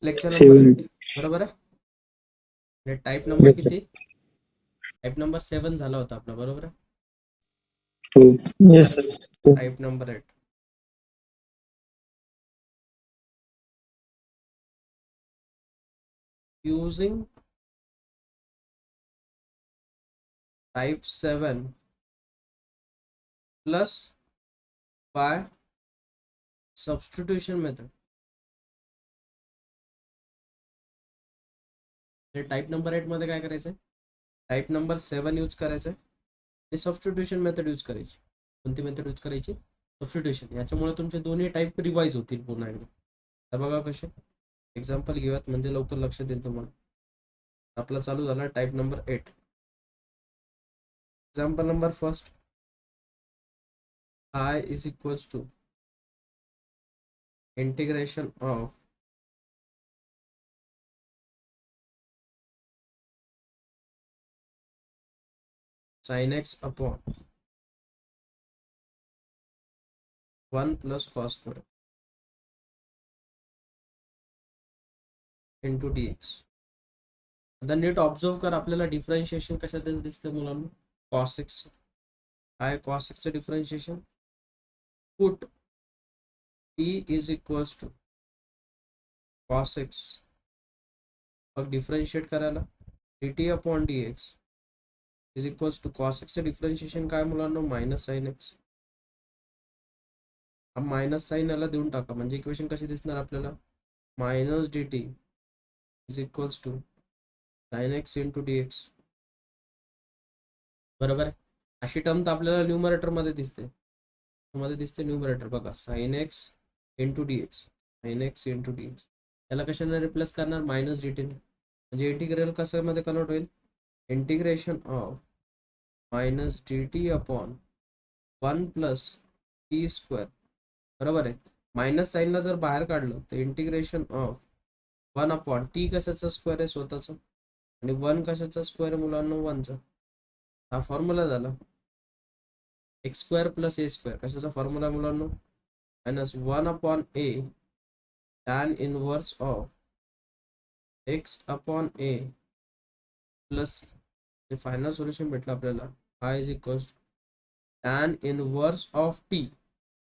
Lecture number 7. बरोबर आहे. Type number Yes, sir. किती? टाईप नंबर 7 झाला होता आपला, बरोबर आहे. Oh, yes, sir. Type number 8. Using type 7 plus by substitution method. Type number 8 मध्ये काय करायचं? टाईप नंबर 7 यूज करायचं आणि सबस्टिट्यूशन मेथड यूज करायची. कोणती मेथड यूज करायची? सबस्टिट्यूशन. याच्यामुळे तुमचे दोन्ही टाईप रिवाइज होतील पुन्हा एकदा. तर बघा कसे एक्झाम्पल घेऊयात, म्हणजे लवकर लक्षात येईल तुम्हाला. आपला चालू झाला type number 8. Example number first, I is equals to integration of sin x upon 1 plus cos square into dx. आता नीट ऑब्झर्व कर, आपल्याला डिफरन्शिएशन कशात दिसतं मुलांना? cos x. काय cos x चं differentiation? Put t is equals to cos x. मग differentiate करायला dt upon dx is equals to cos x चं डिफरन्शिएशन काय मुलांना? Minus sine x. हा मायनस साइन याला देऊन टाका, म्हणजे इक्वेशन कशी दिसणार आपल्याला? Minus dt is equals to sine x into dx. बरोबर आहे. अशी टर्म तर आपल्याला न्यूमरेटर मध्ये दिसते. न्यूमरेटर बघा, sine x into dx. Sine x into dx. त्याला कशाने रिप्लेस करणार? मायनस dt ने. म्हणजे इंटिग्रल कशामध्ये कन्वर्ट होईल? Integration of minus dt upon 1 plus T square. बरोबर आहे. मायनस साईनला जर बाहेर काढलं तर इंटिग्रेशन ऑफ 1 अपॉन टी कशाचा स्क्वेअर आहे? स्वतःचा. आणि 1 कशाचा स्क्वेअर आहे मुलांना? 1चा. हा फॉर्म्युला झाला. X square plus a square कशाचा फॉर्म्युला मुलांना? Minus 1 upon a tan inverse of x upon a plus हे फायनल सोल्युशन भेटलं आपल्याला. हा is equal tan inverse of t.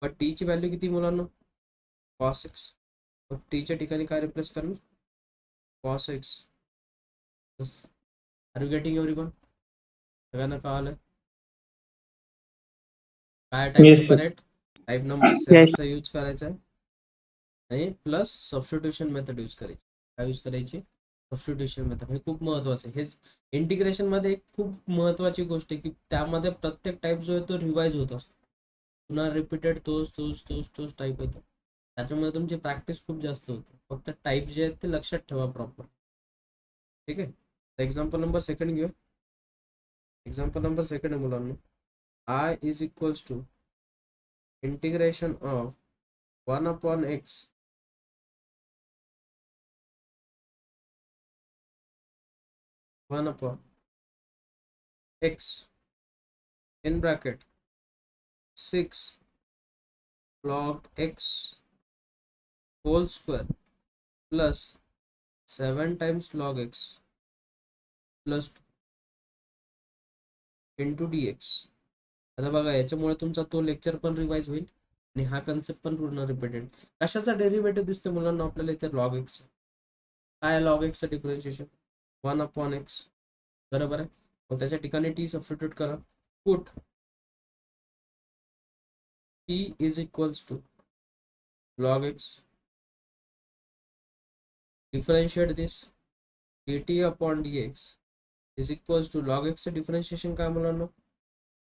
पण टी ची व्हॅल्यू किती मुलांना? cos x. मग टी च्या ठिकाणी काय रिप्लेस करणार? cos x. Are you getting everyone? सगळ्यांना कळालं? काय type Yes, number sir. 8? Type number 7 Yes. चा यूज करायचा आहे आणि प्लस सबस्टिट्यूशन मेथड यूज करायची. काय यूज करायची? Substitution method. हे खूप महत्वाचं आहे. हे इंटिग्रेशन मध्ये एक खूप महत्वाची गोष्ट आहे की त्यामध्ये प्रत्येक टाईप जो आहे तो रिवाइज होत असतो. पुन्हा रिपीटेड तोच टाईप येतो. त्याच्यामुळे तुमची प्रॅक्टिस खूप जास्त होते. फक्त टाईप जे आहेत ते लक्षात ठेवा प्रॉपर. ठीक आहे. एक्झाम्पल नंबर सेकंड घेऊ. एक्झाम्पल नंबर सेकंड आहे मुलांना. I is equals to integration of 1 upon x 1 upon x in bracket 6 log x whole square plus 7 times log x plus 2 into dx. आता बघा, याच्यामुळे तुमचा तो लेक्चर पण रिवाइज होईल आणि हा कन्सेप्ट पण पूर्ण रिपीटेड. कशाचा डेरिव्हेटिव्ह दिसतो मुलांना आपल्याला इथे? Log x. काय लॉग एक्सचं डिफरन्शिएशन? 1 upon x. बरोबर आहे. मग त्याच्या ठिकाणी टी सबस्टिट्यूट करा. Put t is equals to log x. Differentiate this dt upon dx is equals to log x चं डिफरन्शिएशन काय मुलांना?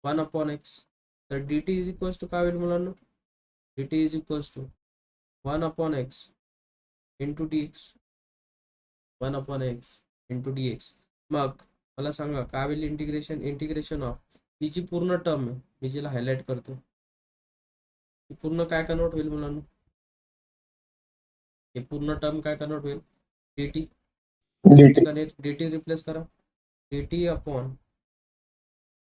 1 upon x. तर dt is equals to काय होईल मुलांना? dt is equals to 1 upon x into dx. 1 upon x into dx. मग मला सांगा काय होईल? इंटिग्रेशन ऑफ ही जी पूर्ण टर्म आहे, मी जिला हायलाइट करतो, ही पूर्ण काय कन्वर्ट होईल मुलांना? हे पूर्ण टर्म काय कन्वर्ट होईल? dt. त्याच्या DT. ठिकाणी dt रिप्लेस करा. dt अपॉन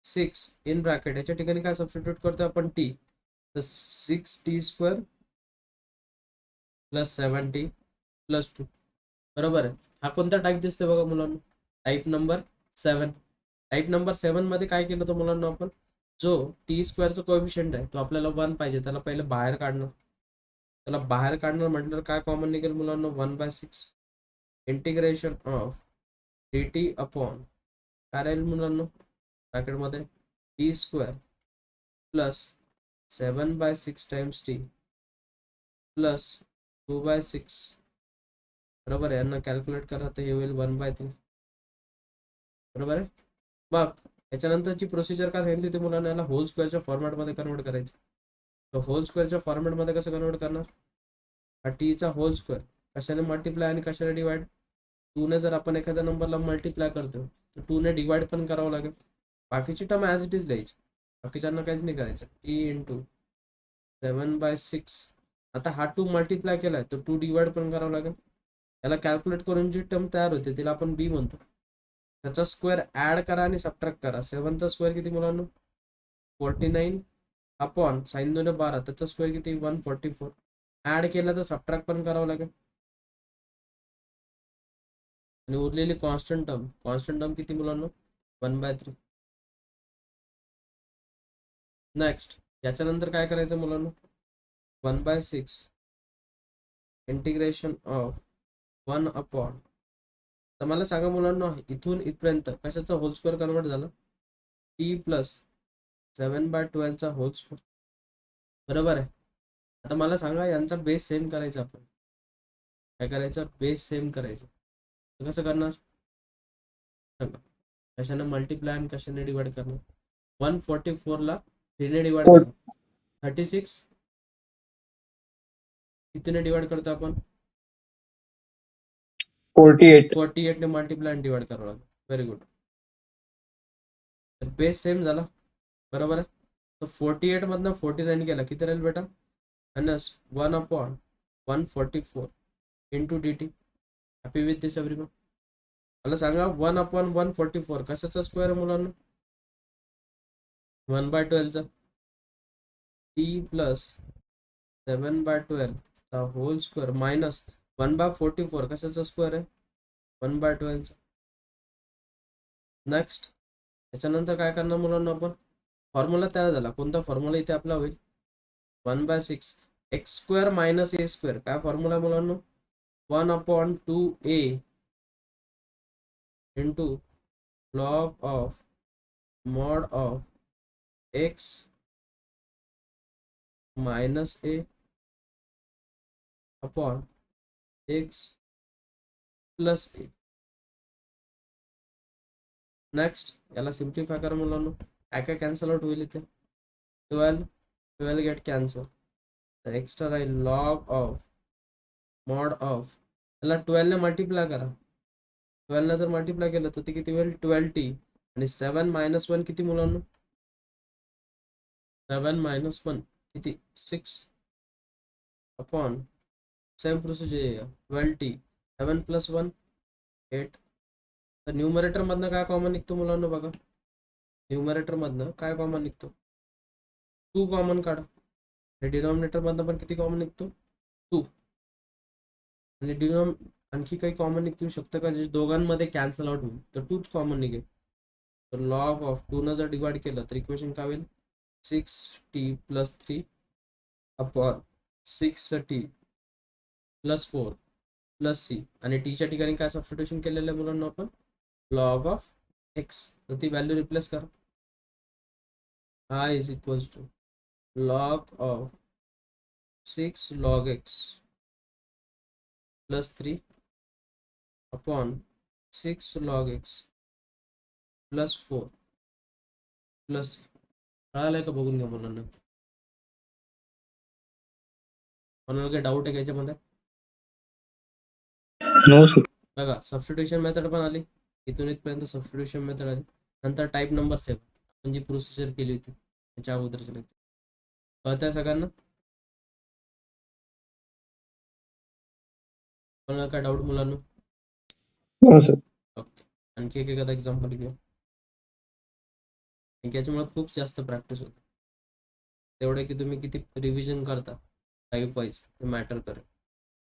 6 इन ब्रॅकेट, याच्या ठिकाणी काय सबस्टिट्यूट करतो आपण? t. तर 6t square plus 7t plus 2. बरोबर आहे. हा कोणता टाईप दिसतोय बघा मुलांना, टाईप नंबर 7. टाईप नंबर 7 मध्ये काय केलं होतं मुलांना आपण, जो टी स्क्वेअरचा कोएफिशियंट आहे तो आपल्याला 1 पाहिजे, त्याला पहिले बाहेर काढणं. त्याला बाहेर काढणं म्हटलं काय कॉमन निघेल मुलांना, 1/6 integration of D T upon काय राहील मुलांना ब्रॅकेटमध्ये T square plus 7/6 times T plus 2/6. बरोबर आहे. यांना कॅल्क्युलेट करा तर हे होईल 1/3. बरोबर आहे. मग याच्यानंतरची प्रोसिजर काय सांगितली होती मुलांना, याला होल स्क्वेअरच्या फॉर्मॅटमध्ये कन्वर्ट करायचं. तर होल स्क्वेअरच्या फॉर्मॅटमध्ये कसं कन्वर्ट करणार, हा टीचा होल स्क्वेअर कशाने मल्टिप्लाय आणि कशाने डिवाइड, 2 ने जर आपण एखाद्या नंबरला मल्टिप्लाय करतो तर 2 ने डिवाइड पण करावं लागेल. बाकीची टर्म ॲज इट इज लिहायची, बाकीच्यांना काहीच नाही करायचं. T into 7/6. आता हा 2 मल्टिप्लाय केलाय तर 2 डिवाइड पण करावं लागेल. याला कॅल्क्युलेट करून जी टर्म तयार होते तिला आपण बी म्हणतो. त्याचा स्क्वेअर ऍड करा आणि सबट्रॅक्ट करा. 7चा स्क्वेअर किती मुलांना 49 अपॉन साइन 2 12, त्याचा स्क्वेअर किती 144. ऍड केला तर सबट्रॅक्ट पण करावं लागेल. आणि उरलेली कॉन्स्टंट टर्म किती मुलांना 1/3. नेक्स्ट याच्यानंतर काय करायचं मुलांना, 1/6 इंटिग्रेशन ऑफ 1 अपॉन, तर मला सांगा मुलांना इथून इथपर्यंत कशाचा होल स्क्वेअर कन्वर्ट झाला, टी प्लस 7/12 चा होल स्क्वेअर. बरोबर आहे. आता मला सांगा यांचा बेस सेम करायचा, आपण काय करायचं, बेस सेम करायचं. तर कसं करणार सांगा, कशाने मल्टिप्लाय आणि कशाने डिवाइड करणार. 144 ला 3 ने डिवाइड करा, 36 कितीने डिवाइड करतो आपण, 48. 48 ने मल्टिप्लाय आणि डिवाइड करावं लागेल. Very good. तर बेस सेम झाला. बरोबर आहे. तर 48 मधनं 49 गेला किती राहील बेटा, minus 1 upon 144 into d T. Happy with this everyone. मला सांगा 1 अपॉन 144 कशाचा स्क्वेअर आहे मुलांना, 1/12 चा. टी प्लस 7/12 चा होल स्क्वेअर मायनस 1/44 कशाचा स्क्वेअर आहे 1/12 चा. नेक्स्ट याच्यानंतर काय करणार मुलांना, आपण फॉर्म्युला तयार झाला. कोणता फॉर्म्युला इथे आपला होईल, 1/6 x square minus A square. काय फॉर्म्युला मुलांना, 1/2a into log of mod of x minus A upon x plus A. Next याला सिम्प्लिफाय करा मुलांना, काय काय कॅन्सल आउट होईल इथे, 12 गेट कॅन्सल. तर एक्स्ट्रा राहील लॉग ऑफ मॉड ऑफ, याला 12 ने मल्टिप्लाय करा. 12 ने जर मल्टिप्लाय केलं तर ते किती होईल 12t. आणि 7 - 1 किती मुलांना, 7 - 1 किती 6 अपॉन सेम प्रोसिजर 12t. 7 + 1 8. तर न्यूमरेटर मधनं काय कॉमन निघतो मुलांना बघा, न्यूमरेटर मधनं काय कॉमन निघतो, 2 कॉमन काढा. आणि डिनॉमिनेटर मधनं पण किती कॉमन निघतो 2. आणि आणखी काही कॉमन निघू शकतं का जे दोघांमध्ये कॅन्सल आउट होईल, तर 2च कॉमन निघेल. तर लॉग ऑफ 2 न जर डिवाइड केलं तर इक्वेशन काय होईल 6t + 3 अपॉन 6t + 4 + c. आणि टीच्या ठिकाणी काय सबस्टिट्यूशन केलेलं आहे मुलांना आपण, लॉग ऑफ एक्स. तर ती व्हॅल्यू रिप्लेस करा. i = log of 6 log x plus 3 upon 6 log x plus 4 plus. कळालंय का बघून घ्या मुलांना. कोणाला काही डाऊट आहे का याच्यामध्ये, No, sir. बघा सबस्टिट्यूशन मेथड पण आली, इथून इथपर्यंत सबस्टिट्यूशन मेथड आली. नंतर टाईप नंबर 7 आपण जी प्रोसिजर केली होती त्याच्या अगोदरच्या लेक्चर, कळतंय सगळ्यांना, कोणाला काय डाऊट मुलांना. No, sir. ओके. आणखी एक एखादा एक्झाम्पल घेऊ. याच्यामुळे खूप जास्त प्रॅक्टिस होते, तेवढे की तुम्ही किती रिव्हिजन करता टाईप वाईज ते मॅटर करेल.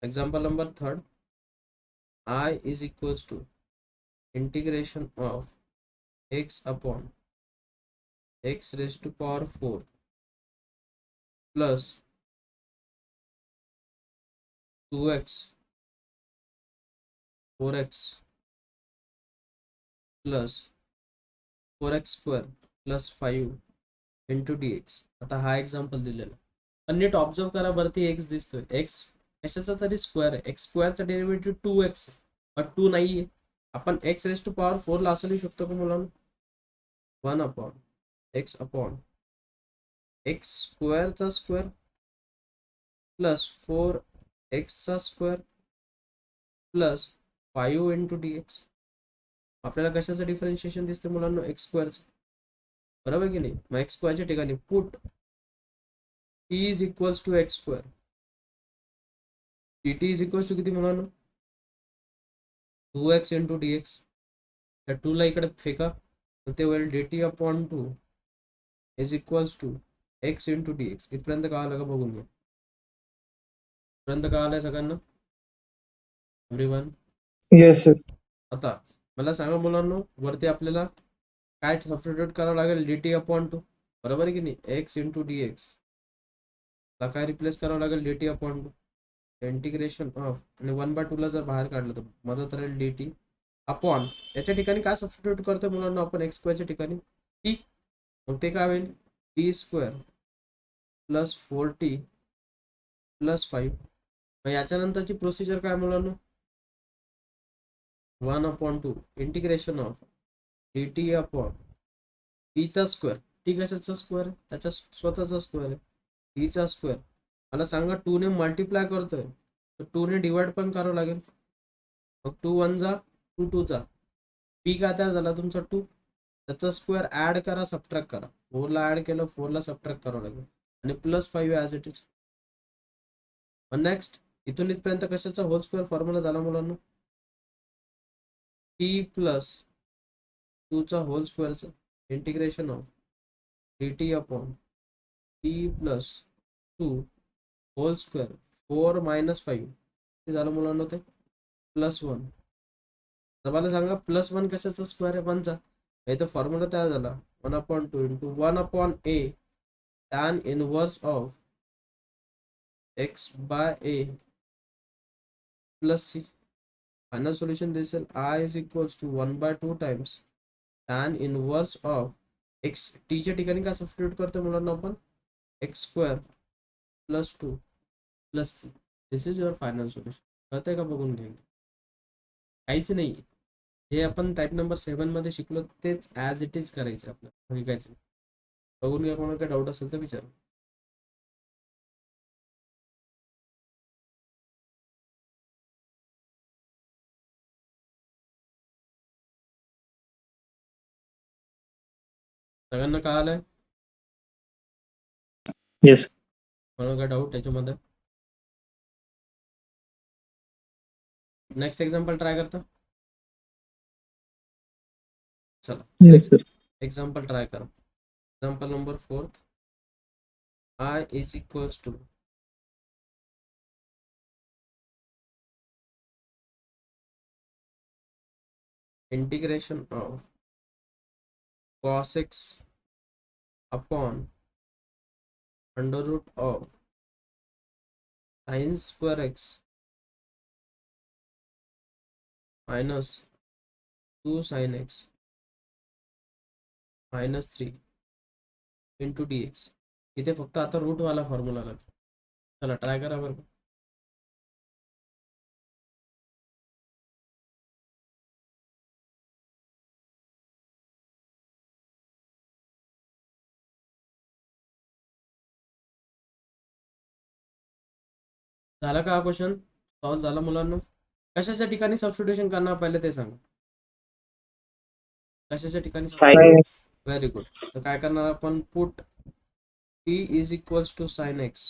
Example number 3. I is equals to integration of x upon x raised to power 4 plus 2x 4x plus 4x square plus 5 into dx. आता हा एक्झाम्पल दिलेला पण नीट ऑब्झर्व करा, वरती एक्स दिसतोय. एक्स कशाचा तरी स्क्वेअर आहे. एक्स स्क्वेअरचा डेरिव्हेटिव्ह 2x पण 2 नाहीये. आपण एक्स रेस टू पॉवर 4 ला असं लिहू शकतो का मुलांना? 1 अपॉन एक्स अपॉन एक्स स्क्वेअरचा स्क्वेअर प्लस 4x चा स्क्वेअर प्लस 5 इंटू dx. आपल्याला कशाचं डिफरन्शिएशन दिसते मुलांना? एक्स स्क्वेअरचं, बरोबर की नाही? मग एक्स स्क्वेअरच्या ठिकाणी put t is equals to x square. dt is equals to किती मुलांना? 2x into dx. त्या 2 ला इकडे फेका, ते होईल dt upon 2 is equals to x into dx. इथपर्यंत काय आलं का बघून घ्या. इथपर्यंत काय आलंय सगळ्यांना? एव्हरीवन? Yes, sir. आता मला सांगा मुलांना, वरती आपल्याला काय सबस्टिट्यूट करावं लागेल? dt अपॉन 2, बरोबर आहे की नाही? x इंटू dx ला काय रिप्लेस करावं लागेल? dt अपॉन 2 इंटिग्रेशन ऑफ, आणि 1/2 ला जर बाहेर काढलं तर मदत राहील dt अपॉन, याच्या ठिकाणी काय सबस्टिट्यूट करतो मुलांना आपण? एक्स स्क्वेअरच्या ठिकाणी t. मग ते काय होईल? t square plus 4t plus 5. मग याच्यानंतरची प्रोसिजर काय मुलांना? 1 upon 2 integration of dt upon t चा स्क्वेअर. टी कशाचा स्क्वेअर आहे? त्याचा स्वतःचा स्क्वेअर आहे. t चा स्क्वेअर. मला सांगा 2 ने मल्टिप्लाय करतोय तर 2 ने डिवाइड पण करावं लागेल. मग 2 1 जा 2 2 जा, पी काय तयार झाला तुमचा? 2. त्याचा स्क्वेअर ऍड करा, सबट्रॅक्ट करा. 4 ला ऍड केलं, 4 ला सबट्रॅक्ट करावं लागेल, आणि plus 5 as it is. Next इथून इथपर्यंत कशाचा होल स्क्वेअर फॉर्म्युला झाला मुलांना? t प्लस 2 चा होल स्क्वेअरचा integration of dt upon t plus 2 whole square 4 minus 5 ते झालं मुलांना, ते प्लस 1. तर मला सांगा प्लस 1 कशाचा स्क्वेअर आहे? 1 चा. इथं फॉर्म्युला तयार झाला 1 upon 2 into 1 upon a tan inverse of x by a plus c. Final solution दिसेल i is equals to 1/2 times tan inverse of x. t च्या ठिकाणी काय सबस्टिट्यूट करतो मुलांना आपण? x square plus 2 plus c. This is your final solution. कळतंय का? बघून घ्या. काहीच नाही, जे आपण टाईप नंबर 7 मध्ये शिकलो तेच ॲज इट इज करायचं आपल्याला, लिहायचं. बघून घ्या, कोणाला काही डाऊट असेल तर विचारा. सगळ्यांना कळालंय? Yes. कोणाला काय डाऊट त्याच्यामध्ये? नेक्स्ट एक्झाम्पल ट्राय करता? चला Yes, next sir. Example try करा. Example number 4. I is equals to integration of cos x upon under root of sin square x minus 2 sin x minus 3 into dx. इथे फक्त आता route वाला formula लागतो. चला try करा बरं. झाला का हा क्वेश्चन? सॉल्व झाला मुलांना? कशाच्या ठिकाणी सबस्टिट्यूशन करणार पहिले ते सांगा. कशाच्या ठिकाणी? Science. Very good. तर काय करणार आपण? Put t is equals to sine x.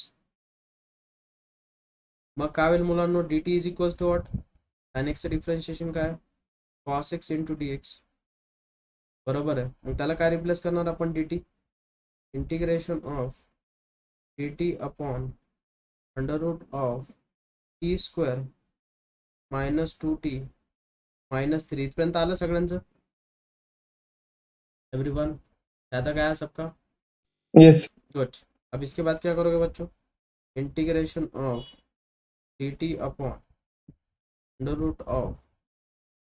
मग काय होईल मुलांना? dt is equals to what? Sine x चं डिफरन्शिएशन काय? cos x into dx. बरोबर आहे. मग त्याला काय रिप्लेस करणार आपण? dt. Integration of dt upon under root of t square -2t -3 इथपर्यंत आलं सगळ्यांचं एवरीवन ज़्यादा गया सबका Yes. गुड अब इसके बाद क्या करोगे बच्चों integration of dt upon under root of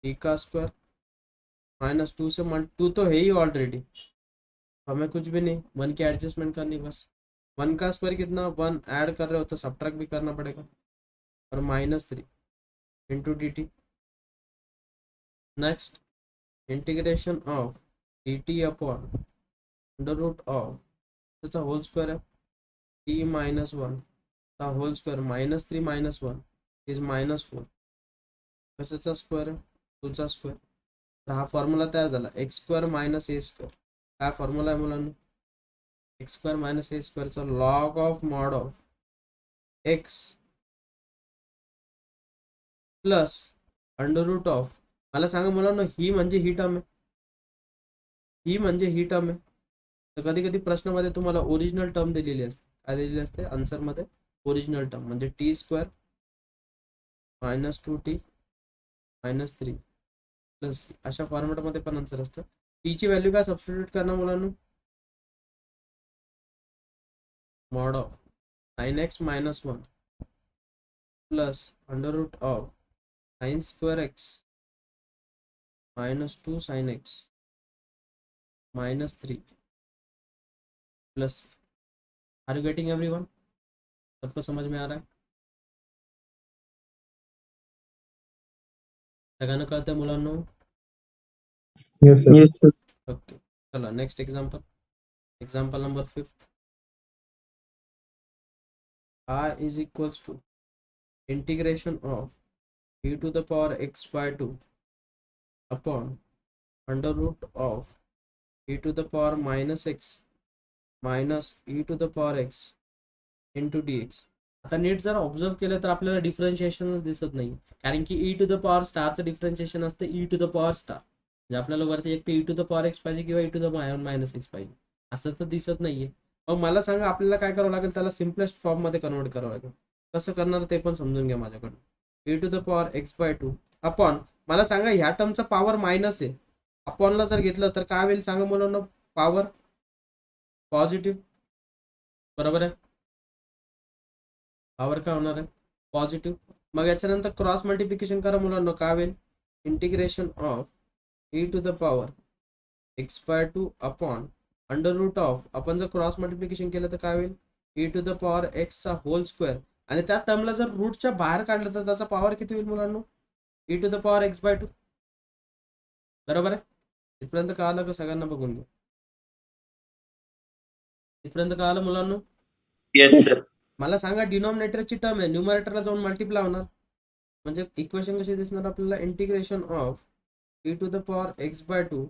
t का स्क्वायर -2 से 2 तो है ही ऑलरेडी हमें कुछ भी नहीं 1 की एडजस्टमेंट करनी बस 1 का स्क्वायर कितना 1 ऐड कर रहे हो तो सब्ट्रैक्ट भी करना पड़ेगा और -3 into d t next integration of D T upon under root of त्याचा होल स्क्वेअर आहे टी -1 चा होल स्क्वेअर -3 -1 इज -4 कशाचा स्क्वेअर आहे 2 चा स्क्वेअर तर हा फॉर्म्युला तयार झाला x square minus A square काय फॉर्म्युला आहे मुलांना एक्स स्क्वेअर मायनस ए स्क्वेअरचा log of mod of x plus under root of मला सांगा मुलांना ही म्हणजे ही टर्म आहे ही म्हणजे ही टर्म आहे तर कधी कधी प्रश्नामध्ये तुम्हाला ओरिजिनल टर्म दिलेली असते काय दिलेली असते आन्सरमध्ये ओरिजिनल टर्म म्हणजे टी स्क्वेअर -2t -3 प्लस अशा फॉर्मॅटमध्ये पण आन्सर असतं टीची व्हॅल्यू काय सबस्टिट्यूट करणार मुलांना mod of sin x -1 plus under root of sin square x -2 sin x -3 plus are you getting everyone सबको समझ में आ रहा है सगळ्यांना कळतंय मुलांना Yes, sir. Yes, sir. Okay चला next example number 5 I is equals to integration of e to the power x by 2 upon under root of e to the power minus x minus e to the power x into dx आता नीट जर observe केलं तर आपल्याला differentiation दिसत नाही कारण की E to the power स्टारचं डिफरन्शिएशन असतं E to the power star म्हणजे आपल्याला वरती एक E to the power X पाहिजे किंवा E to the minus X पाहिजे असं तर दिसत नाहीये मग मला सांगा आपल्याला काय करावं लागेल त्याला सिम्पलेस्ट फॉर्म मध्ये कन्वर्ट करावं लागेल कसं करणार ते पण समजून घ्या माझ्याकडून e to the power x by 2 upon मला सांगा ह्या टर्मचा पॉवर मायनस आहे अपॉनला जर घेतलं तर काय होईल सांगा मुलांना पॉवर पॉझिटिव्ह बरोबर आहे पॉवर काय होणार आहे पॉझिटिव्ह मग याच्यानंतर क्रॉस मल्टिप्लिकेशन करा मुलांना काय होईल integration of E to the power x by 2 upon under root of आपण जर क्रॉस मल्टिप्लिकेशन केलं तर काय होईल ई टू द पॉवर एक्सचा होल स्क्वेअर आणि त्या टर्मला जर रूटच्या बाहेर काढलं तर त्याचा पॉवर किती होईल मुलांना E to the power x by 2 बरोबर आहे इथपर्यंत कळालं का सगळ्यांना बघून घ्या इथपर्यंत कळालं मुलांना Yes, sir. मला सांगा डिनॉमिनेटरची टर्म आहे न्यूमरेटरला जाऊन मल्टिप्लाय होणार म्हणजे इक्वेशन कशी दिसणार आपल्याला integration of E to the power x by 2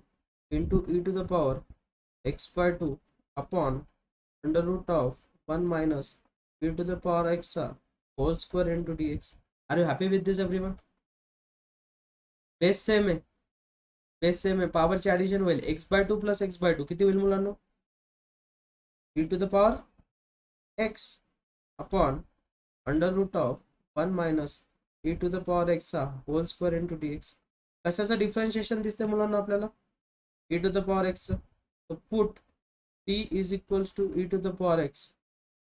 into E to the power x by 2 upon under root of 1 minus E to the power x चा whole square into D X are you happy with this everyone base same आहे base same आहे पॉवरची addition होईल X by 2 plus X by 2 किती होईल मुलांना E to the power X upon under root of 1 minus E to the power x चा whole square into D x कशाचं differentiation दिसते मुलांना आपल्याला e to the power x तो put t is equals to e to the power x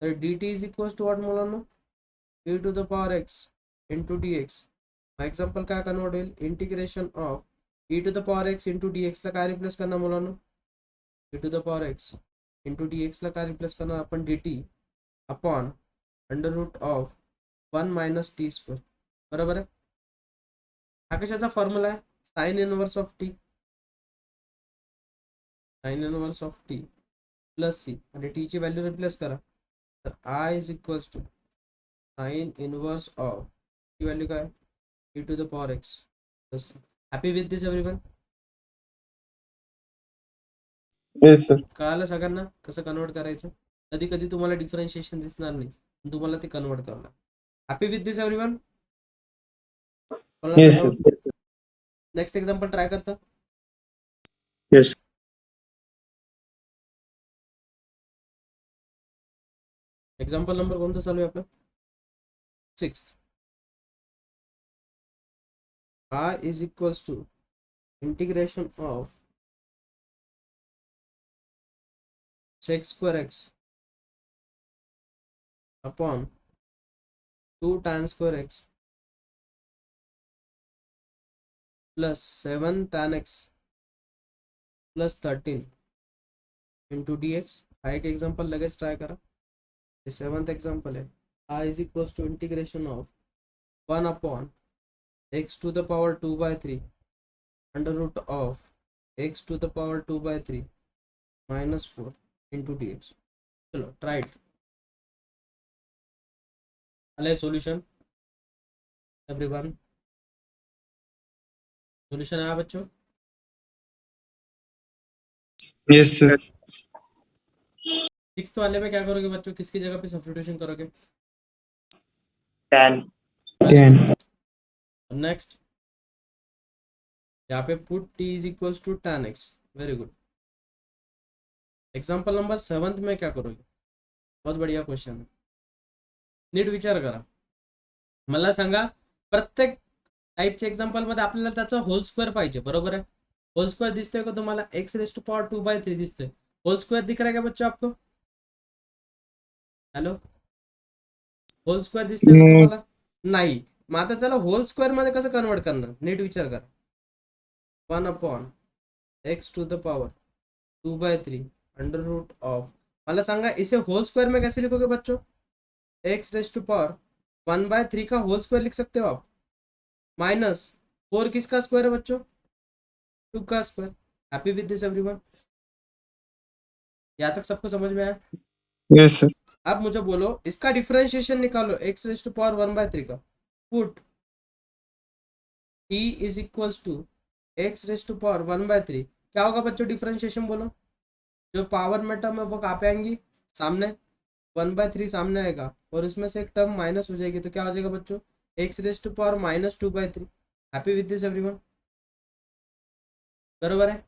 तर d t is equals to what मुलांना E to the power x into D x example काय convert होईल integration of E to the power x into d एक्सला काय replace करणार मुलांना E to the power x into d एक्सला काय replace करणार आपण d T upon under root of 1 minus t square बरोबर आहे हा कशाचा फॉर्म्युला आहे sine inverse of t sine inverse of t plus c आणि टी ची व्हॅल्यू रिप्लेस करा तर I is equals to sine inverse of ची व्हॅल्यू काय e to the power x plus c happy with this everyone Yes, sir. कळालं सगळ्यांना कसं convert करायचं कधी कधी तुम्हाला डिफरन्शिएशन दिसणार नाही पण तुम्हाला ते कन्वर्ट करावं लागेल happy with this everyone Yes, sir. Next example try करता Yes. एक्झाम्पल नंबर कोणतं चालू आहे आपलं 6 I is equals to integration of sec square x upon 2 tan square x plus 7 tan x plus 13 into dx. हा एक example लगेच try करा. हे 7th एग्जांपल आहे. I is equals to integration of 1 upon x to the power 2 by 3 under root of x to the power 2 by 3 minus 4 into dx. चलो try it. अले solution everyone, solution आया बच्चों? Yes, sir. 6th वाले में क्या करोगे बच्चों, किसकी जगह पे सब्स्टिट्यूशन करोगे? Tan. Tan. नेक्स्ट यहाँ पे put t is equals to tan x. Very good. Example number 7th में क्या करोगे? बहुत बढ़िया क्वेश्चन आहे. नीट विचार करा. मला सांगा, प्रत्येक टाईपचे एक्झाम्पल मध्ये आपल्याला त्याचा होल स्क्वेअर पाहिजे, बरोबर आहे? होल स्क्वेअर दिसतोय का तुम्हाला? x raise to power 2 by 3 दिसतोय. होल स्क्वेअर दिख रहा है क्या बच्चों आपको? हॅलो, होल स्क्वेअर दिसतोय का तुम्हाला? नाही. मग आता त्याला होल स्क्वेअर मध्ये कसं कन्वर्ट करणार? नीट विचार करा. 1 upon x to the power 2 by 3 under root of, मला सांगा इसे होल स्क्वायर में कैसे लिखोगे बच्चों? x raise to power 1 by 3 का होल स्क्वायर लिख सकते हो आप. माइनस 4 किसका स्क्वायर है बच्चों? 2 का square. Happy with this everyone? यहाँ तक सबको समझ में आया? Yes, sir. अब मुझे बोलो, इसका डिफरेंशिएशन निकालो x raise to power 1 by 3 का. Put t is equals to x raise to power 1 by 3. क्या होगा बच्चों डिफरेंशिएशन? बोलो. जो पावर में टर्म है वो कहाँ पे आएंगी? सामने. 1 by 3 सामने आएगा और इसमें से एक टर्म माइनस हो जाएगी, तो क्या हो जाएगा बच्चों? x raise to power minus 2 by 3. Happy with this everyone? बरोबर आहे.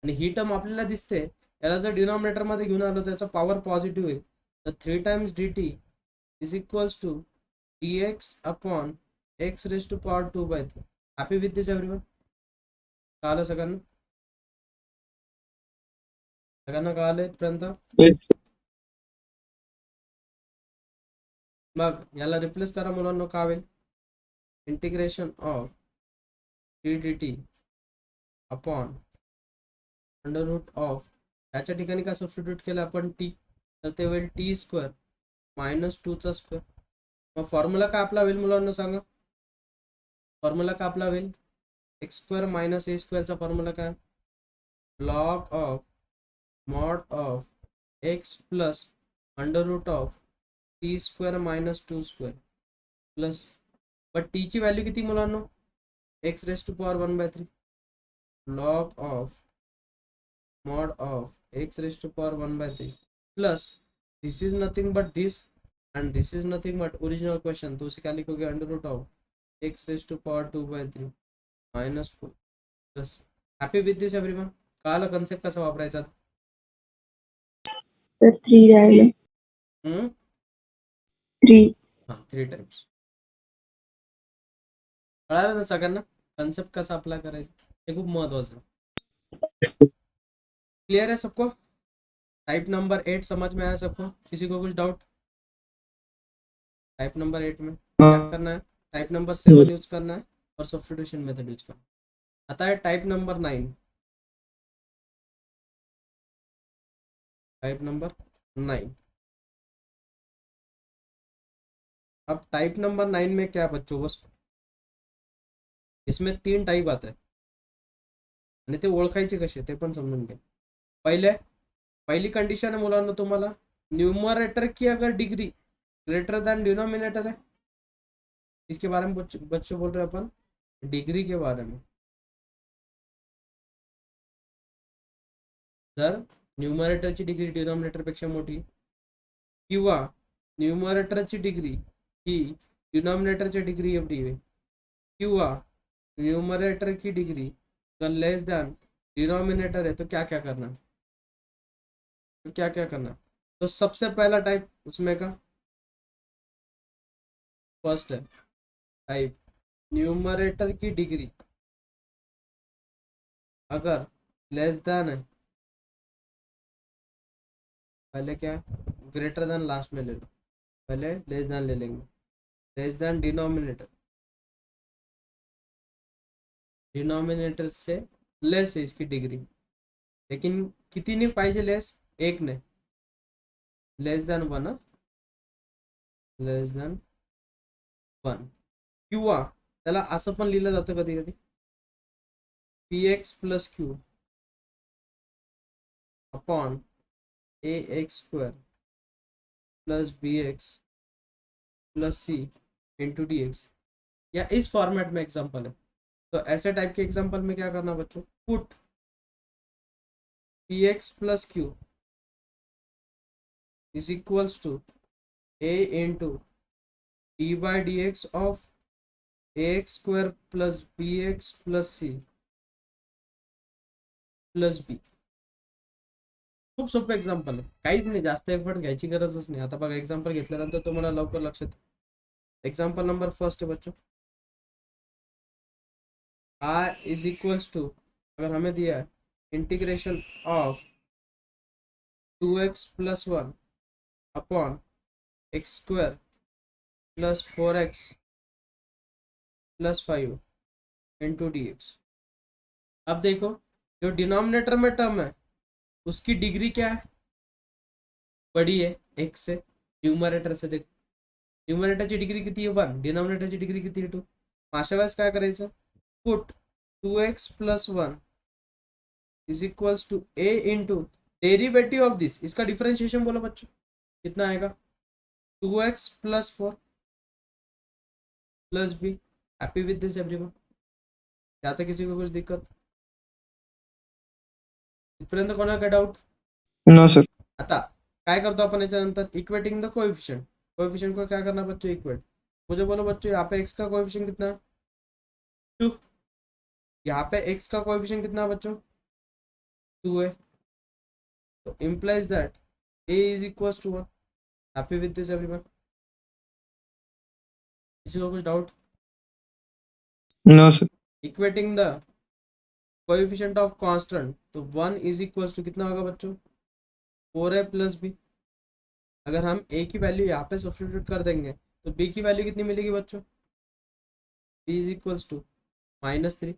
आणि ही टर्म आपल्याला दिसते, याला जर डिनॉमिनेटर मध्ये घेऊन आलो त्याचा पॉवर पॉझिटिव्ह आहे, तर 3 times dt is equals to dx upon x raise to power 2 by 3. Happy with this everyone? कळालं सगळ्यांना? सगळ्यांना कळालं इथपर्यंत? Yes. मग याला रिप्लेस करा मुलांना. काय होईल? Integration of d d T upon under root of, याच्या ठिकाणी काय सबस्टिट्यूट केलं आपण? टी, तर ते होईल टी स्क्वेअर मायनस 2चा स्क्वेअर. मग फॉर्म्युला काय आपला होईल मुलांना सांगा? फॉर्म्युला काय आपला होईल? एक्स स्क्वेअर मायनस ए स्क्वेअरचा फॉर्म्युला काय? Log of mod of x plus under root of t square minus 2 square plus, पण टी ची व्हॅल्यू किती मुलांना? X raise to power 1 by 3 log of mod of x raised to power 1 by 3 plus this is nothing but this and this is nothing but original question, तो उसे क्या लिखोगे? Under root of x raised to power 2 by 3 minus 4 plus. Happy with this everyone? कळालं concept कसा वापरायचा? तर 3 राहिले. 3. हां, 3 टाइम्स. कळालं ना सगळ्यांना कन्सेप्ट कसा अप्लाय करायचा? हे खूप महत्वाचं आहे. क्लियर है सबको? टाइप नंबर 8 समझ में आया सबको? किसी को कुछ डाउट? टाइप नंबर 8 में क्या करना है? टाइप नंबर 7 यूज करना है और सब्स्टिट्यूशन मेथड यूज करना है. आता है टाइप नंबर 9. Type number 9. अब टाइप नंबर 9 में क्या बच्चों? बस इसमें 3 टाइप आते हैं आणि ते ओळखायचे कसे ते पण समजून घ्या. पहिली कंडिशन है मुलांना तुम्हाला, न्यूमरेटर की अगर डिग्री ग्रेटर देन डिनोमिनेटर है, इसके बारे में बच्चों बोल रहे हैं अपन डिग्री के बारे में. जर न्यूमरेटरची डिग्री डिनोमिनेटर पेक्षा मोठी किंवा न्यूमरेटरची डिग्री ही डिनोमिनेटरची डिग्री एवढी आहे किंवा न्यूमरेटर की डिग्री लेस देन डिनोमिनेटर है, तो क्या क्या करना? तो क्या क्या करना? तो सबसे पहला टाइप उसमें का फर्स्ट है टाइप न्यूमरेटर की डिग्री अगर लेस देन है, पहले क्या ग्रेटर देन लास्ट में ले लो, पहले लेस देन ले लेंगे, लेस देन डिनोमिनेटर से लेस है इसकी डिग्री, लेकिन किती पाहिजे लेस, एक ने, less than one, less than one, किंवा त्याला असं पण लिहिलं जातं कधी कधी, p x plus q upon a x square plus b x plus c into D x, या इस फॉर्मेट में एग्जाम्पल है। तो ऐसे टाइप के एग्जाम्पल में क्या करना बच्चों, put p x plus q is equals to a into d by d x of a x square plus b x plus c plus b. खूप सोपं एक्झाम्पल आहे, काहीच नाही, जास्त एफर्ट घ्यायची गरजच नाही। आता बघा एक्झाम्पल घेतल्यानंतर तुम्हाला लवकर लक्षात, एग्जाम्पल नंबर फर्स्ट है बच्चों, r इज इक्वल्स टू, अगर हमें दिया है integration of 2x plus one upon x square plus 4x plus 5 into D x. अब देखो जो डिनोमिनेटर में टर्म है उसकी डिग्री क्या है, बड़ी है एक से, न्यूमरेटर से देखो, न्यूमरेटरची डिग्री किती आहे 1, डिनोमिनेटरची डिग्री किती आहे 2। अशा वेळेस काय करायचं, put 2x plus one is equals to a into derivative of this, इसका डिफरेंशिएशन बोलो बच्चों, कितना आएगा 2x plus 4 plus B. Happy with this everyone, क्या था किसी को कुछ दिक्कत, इथपर्यंत कोणाला काय डाऊट। No sir. आता काय करतो अपन याच्यानंतर, इक्वेटिंग द कोएफिशिएंट, कोएफिशिएंट को क्या करना बच्चों, इक्वेट। मुझे बोलो बच्चों यहाँ पे x का कोएफिशिएंट कितना है 2, यहाँ पे x का कोएफिशिएंट कितना है बच्चों 2 है, तो implies that a is equals to 1। Happy with this everyone, किसी को कुछ doubt. No sir. Equating the coefficient of constant, तो 1 इज इक्वल्स टू कितना होगा बच्चों 4a प्लस बी। अगर हम a की वैल्यू यहाँ पे सब्स्टिट्यूट कर देंगे तो b की वैल्यू कितनी मिलेगी बच्चों, b इज इक्वल्स टू -3।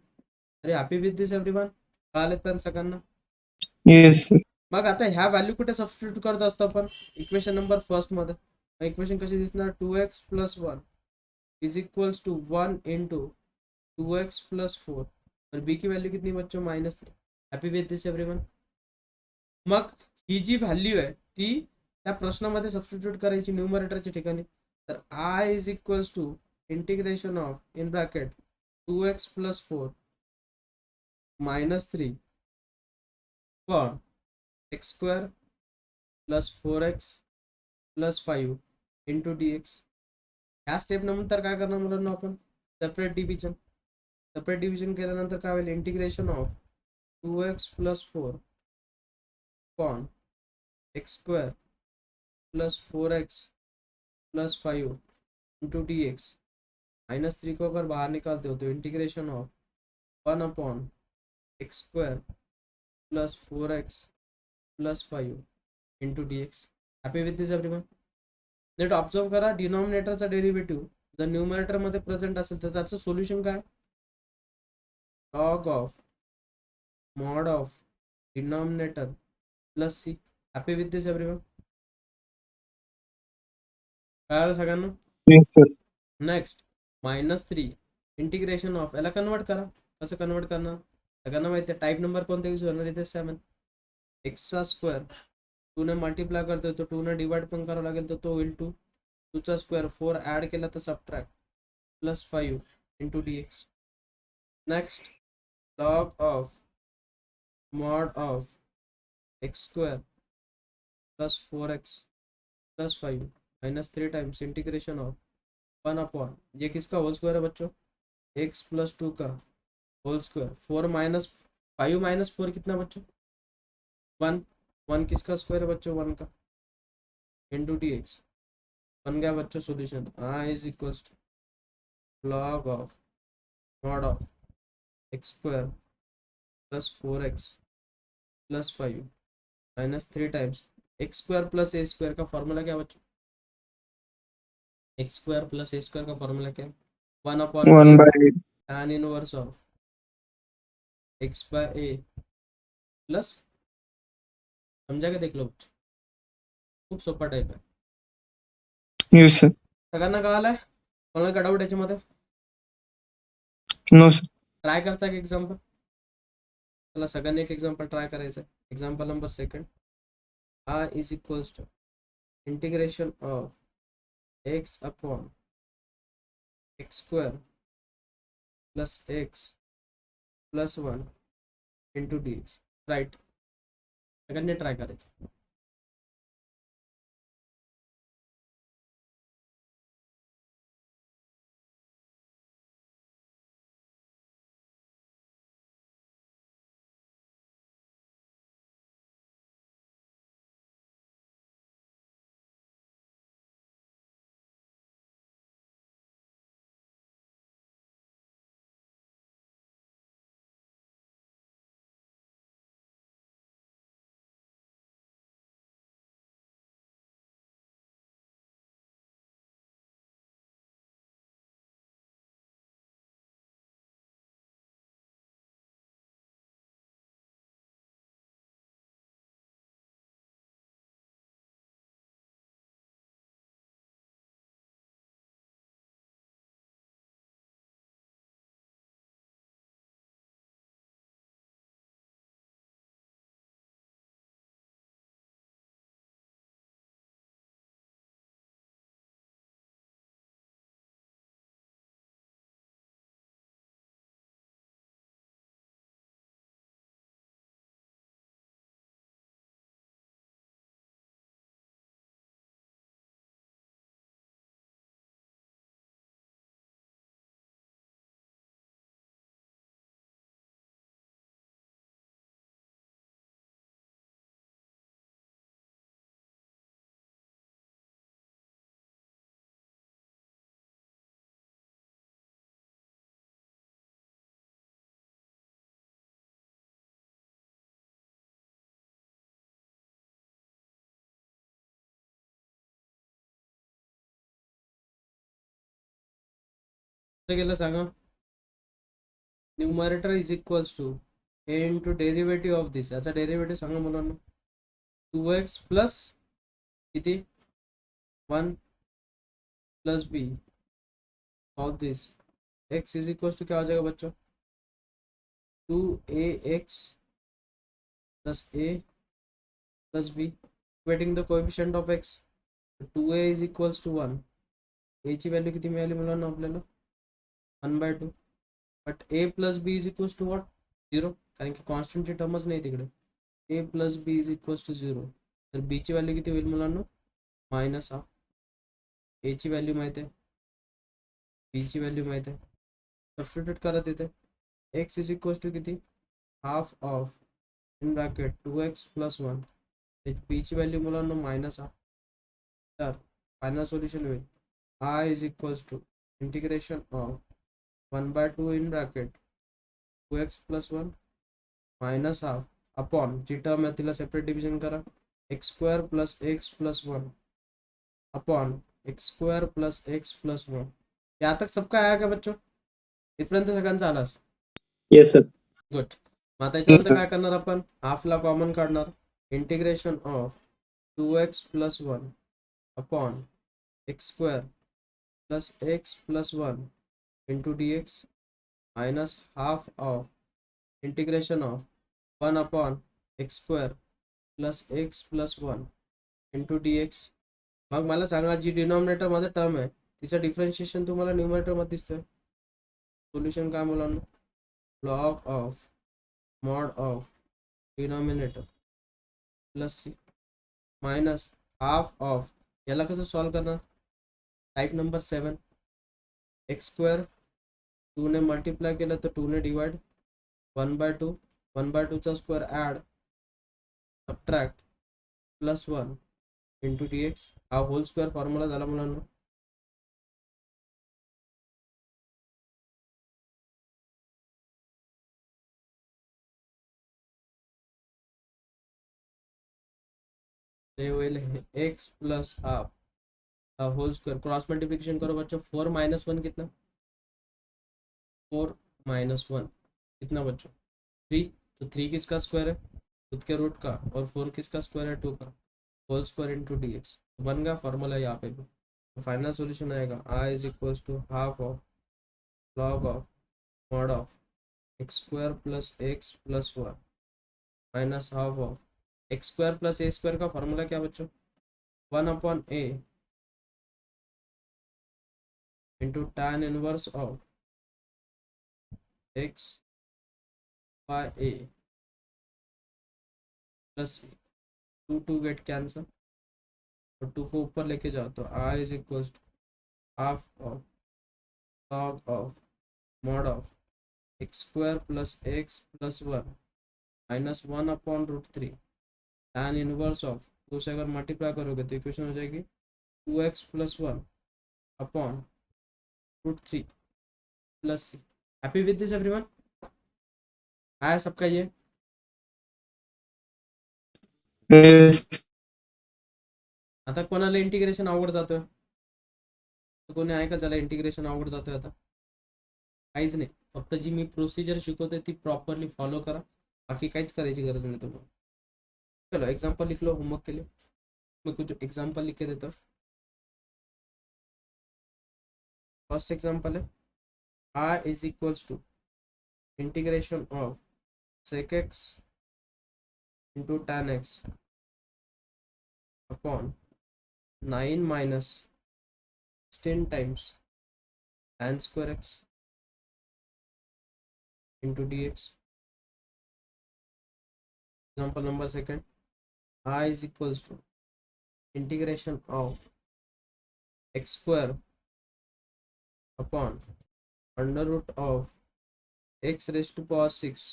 अरे हैप्पी विद दिस एवरीवन, कळालेत पण सगळ्यांना। Yes sir. मग आता ह्या व्हॅल्यू कुठे सबस्टिट्यूट करत असतो आपण, इक्वेशन नंबर फर्स्ट मध्ये। इक्वेशन कशी दिसणार, 2x plus one is equals to 1 into 2x plus 4, और बी की व्हॅल्यू कितनी बच्चों -3। Happy with this everyone. मग ही जी व्हॅल्यू आहे ती त्या प्रश्नामध्ये सबस्टिट्यूट करायची न्यूमरेटरच्या ठिकाणी, तर i is equals to integration of in bracket 2x plus 4 -3 पण x square plus 4x plus 5 into D x. ह्या स्टेप नंतर काय करणार मुलांना आपण, सेपरेट डिव्हिजन केल्यानंतर काय होईल, integration of 2x plus 4 upon x square plus 4x plus 5 into D x. -3 को अगर बाहर निकालते हो तो integration of 1 upon x square plus 4x plus 5 into D x. Happy with this everyone. नीट ऑब्झर्व करा, डिनॉमिनेटरचा डेरिव्हेटिव्ह जर न्यूमरेटर मध्ये प्रेझेंट असेल तर त्याचं सोल्युशन काय, log of mod of denominator plus c. Happy with this everyone, कळालं सगळ्यांना। Yes sir. Next -3 integration of, याला कन्वर्ट करा, कसं कन्वर्ट करणार सगळ्यांना माहिती आहे, टाइप नंबर कोणता यूज होणार इथे 7, एक्सचा स्क्वेअर 2 ने मल्टिप्लाय करतोय तो 2 ने डिवाइड पण करावं लागेल, तर तो होईल 2, 2चा स्क्वेअर 4 ॲड केला तर subtract plus 5 into D x. Next log of mod of x square plus 4x plus 5 -3 times integration of 1 upon, ये किसका होल स्क्वायर है बच्चों, x प्लस 2 का होल स्क्वायर, 4 माइनस 5 माइनस 4 कितना बच्चों 1, 1 किसका स्क्वायर है बच्चों 1 का, इंटू डी एक्स। बन गया बच्चों solution, i is equals to log of mod of x square plus 4x plus 5 minus 3 times x square plus a square का फॉर्मूला क्या बच्चों? X square plus a square का फॉर्मूला क्या है? 1/8 1 by tan inverse of x by a plus, समझा के देख low बच्चों, खूप सोपा टाईप आहे. yes sir. सगळ्यांना कळालाय? कोणाला काय डाऊट याच्यामध्ये? No sir. ट्राय करता एक एक्झाम्पल. चला सगळ्यांनी एक एक्झाम्पल ट्राय करायचं आहे. Example number second. I is equals to integration of x upon x square plus x plus 1 into D x. Right, सगळ्यांनी ट्राय करायचं. गेलं सांगा. Numerator is equals to a into derivative of this. याचा derivative सांगा मुलांना. 2x plus किती 1 plus b of this. x is equals to क्या हो जाएगा बच्चों? 2ax plus a plus b. Waiting the coefficient of x. 2a is equals to 1. a ची value किती मिळाली मुलांना आपल्याला? 1/2. But a plus b is equals to what? 0, कारण की कॉन्स्टंटची टर्मच नाही तिकडे. a plus b is equals to 0. तर b ची व्हॅल्यू किती होईल मुलांना? Minus half. a ची व्हॅल्यू माहिती आहे, b ची व्हॅल्यू माहिती आहे. सबस्टिट्यूट करत येते. x इज इक्वल्स टू किती? Half of in bracket 2x plus 1. b ची व्हॅल्यू मुलांना मायनस हाफ. तर फायनल सोल्युशन होईल i is equals to integration of 1/2 in bracket 2x plus 1 minus half upon जी टर्म है तिला सेपरेट डिविजन करा. X square plus x plus 1 upon x square plus x plus 1. यहाँ तक सबका आया क्या बच्चों? इथपर्यंत सगळ्यांचा आला? Yes sir. गुड. मग आता Yes याच्यानंतर sir. काय करणार आपण? हाफला कॉमन काढणार. Integration of 2x plus 1 upon x square plus x plus 1 into D x minus half of integration of 1 upon x square plus x plus 1 into D x. मग मला सांगा, जी डिनॉमिनेटर मध्ये term आहे तिचं डिफरन्शिएशन तुम्हाला numerator मध्ये दिसतंय. Solution काय मुलांना? Log of mod of denominator plus c minus half of. याला कसं सॉल्व करणार? Type number 7. एक्स स्क्वेअर 2 ने मल्टिप्लाय केलं तर 2 ने डिवाइड. 1/2 1/2 चा square add subtract plus 1 into D x. हा होल स्क्वेअर फॉर्म्युला झाला मुलांना. ये होईल x plus half whole square, cross multiplication करो बच्चों, 4 माइनस 1 कितना, 4 माइनस 1 कितना बच्चों 3, तो 3 किसका स्क्वायर है, खुद के रूट का, और 4 किसका स्क्वायर है, 2 का, whole square into D x, बन गया फॉर्मूला यहाँ पे भी। तो फाइनल सॉल्यूशन आएगा I is equals to half of log of mod of x square plus x plus 1 minus half of x square plus a square का formula क्या बच्चों, 1/a into tan inverse of x by a plus 2 get cancel, तो 2 को ऊपर लेके जाओ, तो I is equals to half of log of mod of x square plus x plus 1 minus 1/√3 tan inverse of, तो उसे अगर मल्टीप्लाई करोगे तो इक्वेशन हो जाएगी 2x plus 1 upon √3 plus c. Happy with this everyone, आया सबका ये। Yes. आता कोणाला इंटिग्रेशन अवघड जातोय, तर कोणी आहे का ज्याला इंटिग्रेशन अवघड जातोय आता, काहीच नाही, फक्त जी मी प्रोसिजर शिकवतोय ती प्रॉपरली फॉलो करा, बाकी काहीच करायची गरज नाही तुम्हाला। चलो एग्जांपल लिख लो होमवर्क के लिए, मैं कुछ एग्जांपल लिख के देता हूँ। फर्स्ट एग्जांपल है r is equals to integration of sec x into tan x upon 9 minus 16 times tan square x into dx। Example number second, r is equals to integration of x square upon under root of x raise to power 6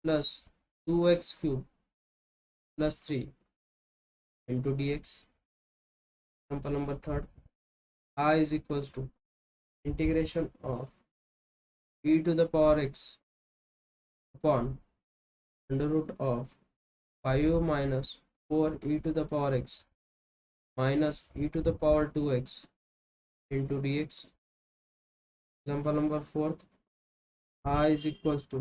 plus 2x cube plus 3 into dx। Example number third, r is equals to integration of e to the power x upon under root of 5 minus 4 e to the power x minus e to the power 2x into dx। Example number fourth, r is equals to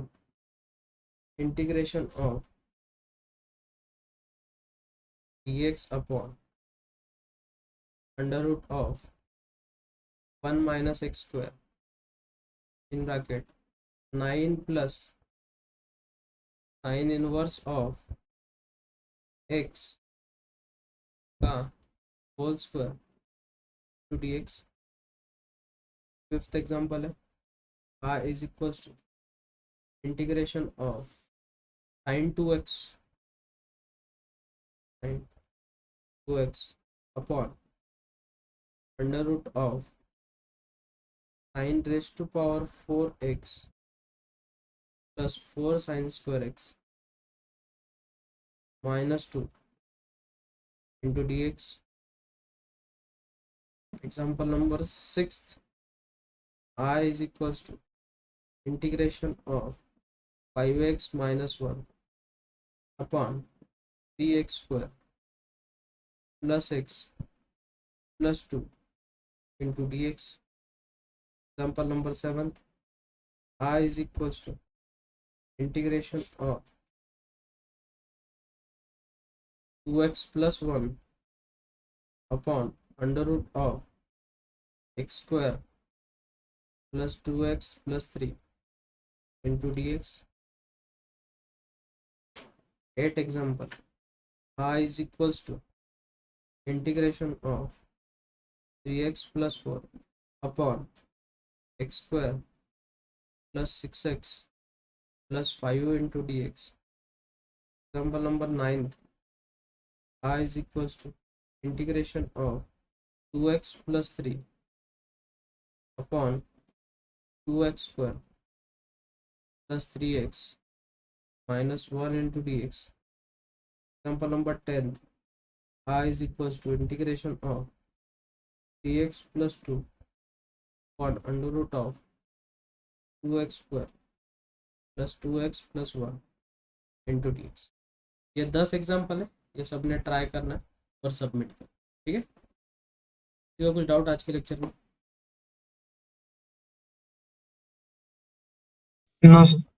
integration of dx upon under root of 1 minus x square in bracket 9 plus sin inverse of x का whole square to dx। Fifth example है r is equals to integration of sin 2x sin 2x upon under root of sin raised to power 4x plus 4 sin square x minus 2 into dx। Example number 6th, I is equals to integration of 5x minus 1 upon 3x square plus x plus 2 into dx। Example number 7th, I is equals to integration of 2x plus 1 upon under root of x square plus 2x plus 3 into dx। 8th example, I is equals to integration of 3x plus 4 upon x square plus 6x plus 5 into dx। Example number 9th, I is equals to integration of 2x plus 3 upon 2x square plus 3x minus 1 into dx। Example number 10th, I is equals to integration of 3x plus 2 upon under root of 2x square plus 2x plus 1 into dx। ये 10 example है, ये सबने try करना है और submit करना, ठीक है। किसी को कुछ डाउट आज के लेक्चर में? No sir.